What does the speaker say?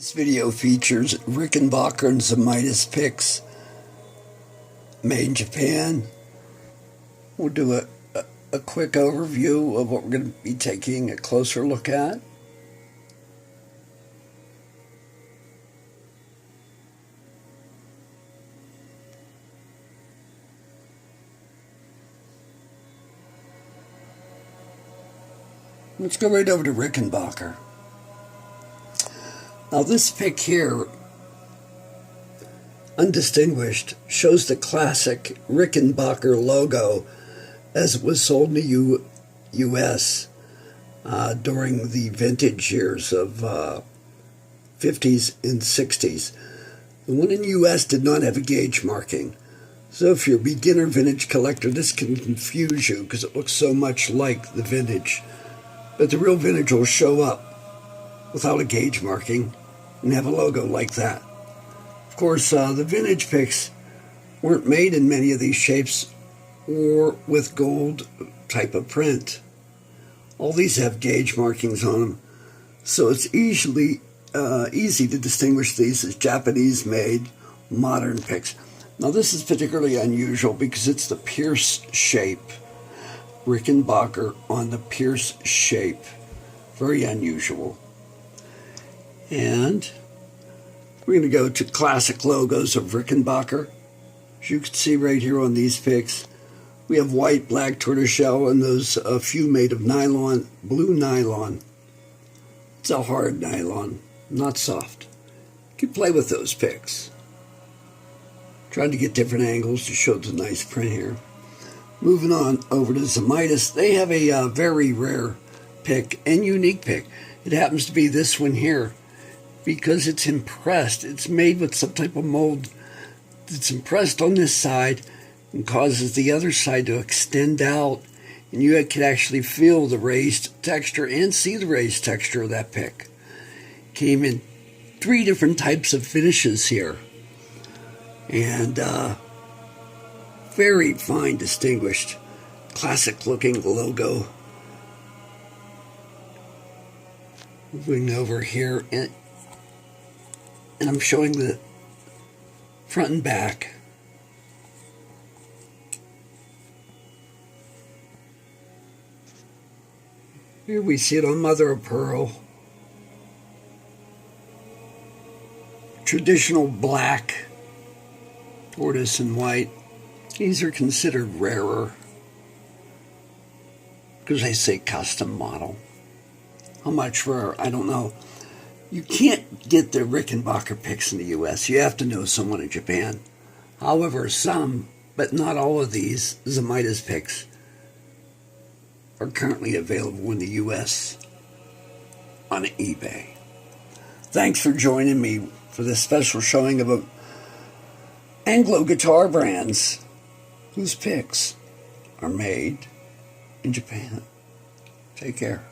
This video features Rickenbacker and Zemaitis picks made in Japan. We'll do a quick overview of what we're going to be taking a closer look at. Let's go right over to Rickenbacker. Now this pick here, undistinguished, shows the classic Rickenbacker logo as it was sold in the U.S. During the vintage years of 50s and 60s. The one in the U.S. did not have a gauge marking. So if you're a beginner vintage collector, this can confuse you because it looks so much like the vintage. But the real vintage will show up without a gauge marking and have a logo like that. Of course, the vintage picks weren't made in many of these shapes or with gold type of print. All these have gauge markings on them, so it's easy to distinguish these as Japanese-made modern picks. Now this is particularly unusual because it's the Pierce shape. Rickenbacker on the Pierce shape. Very unusual. And we're going to go to classic logos of Rickenbacker. As you can see right here on these picks, we have white, black, tortoiseshell, and those a few made of nylon, blue nylon. It's a hard nylon, not soft. You can play with those picks. Trying to get different angles to show the nice print here. Moving on over to Zemaitis, they have a very rare pick and unique pick. It happens to be this one here because it's impressed. It's made with some type of mold that's impressed on this side and causes the other side to extend out, and you can actually feel the raised texture and see the raised texture of that pick. Came in 3 different types of finishes here, and very fine, distinguished, classic looking logo. Moving over here, and I'm showing the front and back. Here we see it on mother of pearl. Traditional black, tortoise and white. These are considered rarer because they say custom model. How much rarer? I don't know. You can't get the Rickenbacker picks in the U.S. You have to know someone in Japan. However, some, but not all of these Zemaitis picks are currently available in the U.S. on eBay. Thanks for joining me for this special showing of Anglo guitar brands whose picks are made in Japan. Take care.